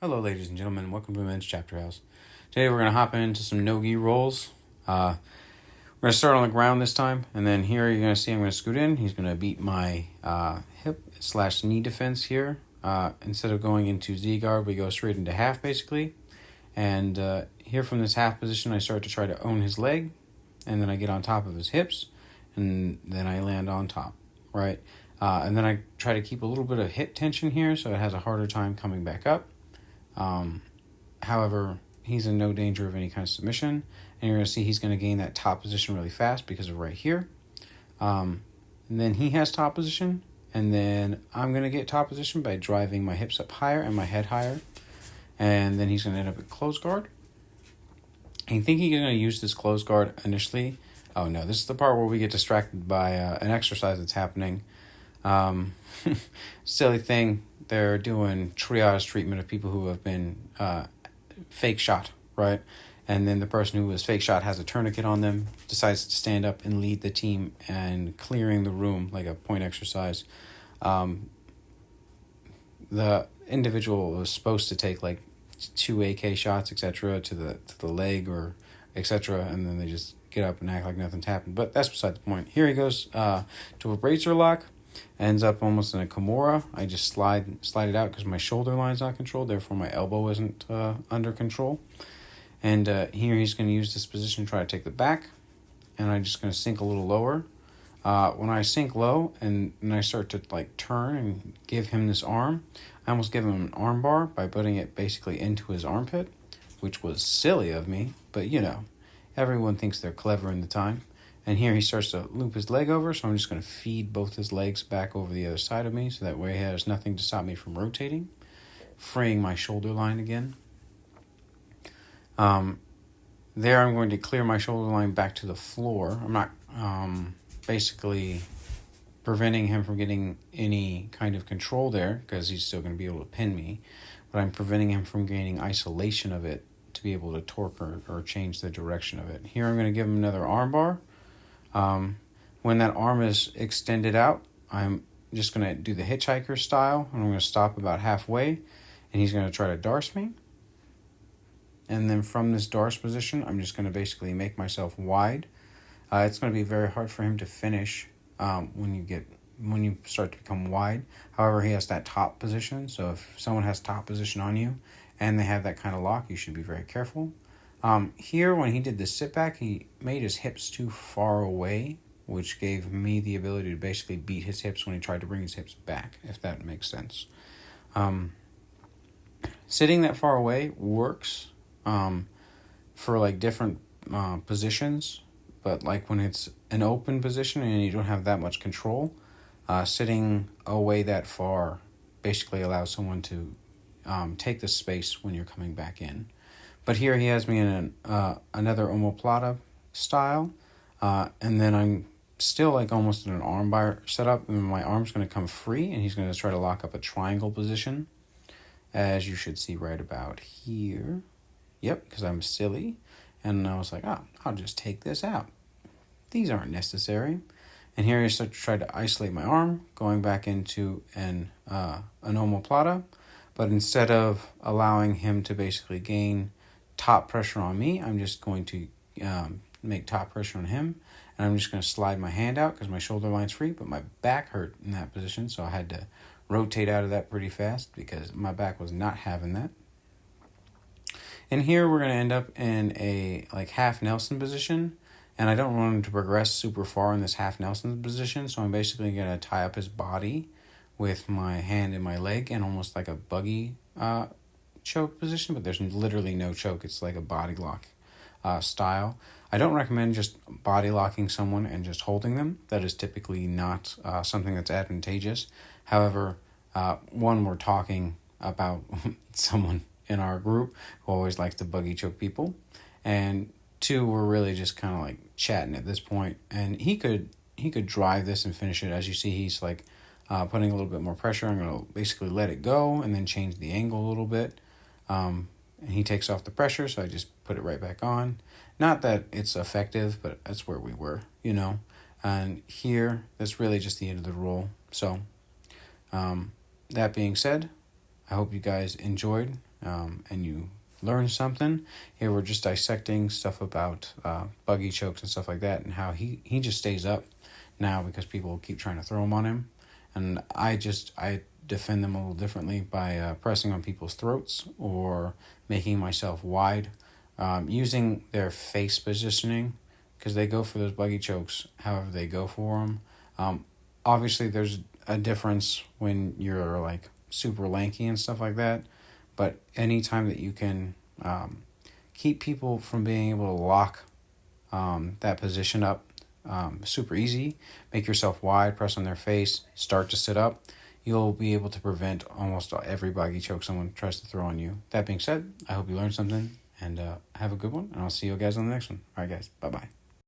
Hello, ladies and gentlemen. Welcome to Men's Chapter House. Today we're going to hop into some no-gi rolls. We're going to start on the ground this time, and then here you're going to see I'm going to scoot in. He's going to beat my hip/knee defense here. Instead of going into Z-guard, we go straight into half, basically. And here from this half position, I start to try to own his leg, and then I get on top of his hips, and then I land on top, right? And then I try to keep a little bit of hip tension here, so it has a harder time coming back up. However, he's in no danger of any kind of submission, and you're going to see he's going to gain that top position really fast because of right here. And then he has top position, and then I'm going to get top position by driving my hips up higher and my head higher, and then he's going to end up at close guard. I think he's going to use this close guard initially. Oh no, this is the part where we get distracted by an exercise that's happening. Silly thing, they're doing triage treatment of people who have been fake shot, right? And then the person who was fake shot has a tourniquet on them, decides to stand up and lead the team and clearing the room like a point exercise. The individual was supposed to take like 2 AK shots, etc., to the leg or etc., and then they just get up and act like nothing's happened. But that's beside the point. Here he goes to a bracer lock. Ends up almost in a Kimura. I just slide it out because my shoulder line's not controlled, therefore my elbow isn't under control. And here he's going to use this position to try to take the back, and I'm just going to sink a little lower. When I sink low and I start to like turn and give him this arm, I almost give him an arm bar by putting it basically into his armpit, which was silly of me, but you know, everyone thinks they're clever in the time. And here he starts to loop his leg over, so I'm just going to feed both his legs back over the other side of me, so that way he has nothing to stop me from rotating, freeing my shoulder line again. There I'm going to clear my shoulder line back to the floor. I'm not basically preventing him from getting any kind of control there, because he's still going to be able to pin me, but I'm preventing him from gaining isolation of it to be able to torque or change the direction of it. Here I'm going to give him another arm bar. When that arm is extended out, I'm just going to do the hitchhiker style, and I'm going to stop about halfway, and he's going to try to darce me. And then from this darce position, I'm just going to basically make myself wide. It's going to be very hard for him to finish when you start to become wide. However, he has that top position, so if someone has top position on you and they have that kind of lock, you should be very careful. Here, when he did the sit back, he made his hips too far away, which gave me the ability to basically beat his hips when he tried to bring his hips back, if that makes sense. Sitting that far away works for like different positions, but like when it's an open position and you don't have that much control, sitting away that far basically allows someone to take the space when you're coming back in. But here he has me in another omoplata style, and then I'm still like almost in an arm bar setup, and my arm's going to come free, and he's going to try to lock up a triangle position, as you should see right about here. Yep, because I'm silly, and I was like, I'll just take this out. These aren't necessary. And here I start to try to isolate my arm, going back into an omoplata, but instead of allowing him to basically gain top pressure on me, I'm just going to make top pressure on him, and I'm just going to slide my hand out because my shoulder line's free, but my back hurt in that position, so I had to rotate out of that pretty fast because my back was not having that. And here we're going to end up in a like half Nelson position, and I don't want him to progress super far in this half Nelson position, so I'm basically going to tie up his body with my hand and my leg in almost like a buggy choke position, but there's literally no choke. It's like a body lock style. I don't recommend just body locking someone and just holding them. That is typically not something that's advantageous. However, one, we're talking about someone in our group who always likes to buggy choke people, and two, we're really just kind of like chatting at this point, and he could drive this and finish it. As you see, he's like putting a little bit more pressure. I'm going to basically let it go and then change the angle a little bit. And he takes off the pressure, so I just put it right back on. Not that it's effective, but that's where we were, you know. And here, that's really just the end of the roll. So, that being said, I hope you guys enjoyed, and you learn something. Here we're just dissecting stuff about buggy chokes and stuff like that, and how he just stays up now because people keep trying to throw them on him. And I defend them a little differently by pressing on people's throats or making myself wide, using their face positioning, because they go for those buggy chokes however they go for them. Obviously, there's a difference when you're like super lanky and stuff like that, but anytime that you can keep people from being able to lock that position up super easy, make yourself wide, press on their face, start to sit up, you'll be able to prevent almost every buggy choke someone tries to throw on you. That being said, I hope you learned something, and have a good one, and I'll see you guys on the next one. All right, guys, bye-bye.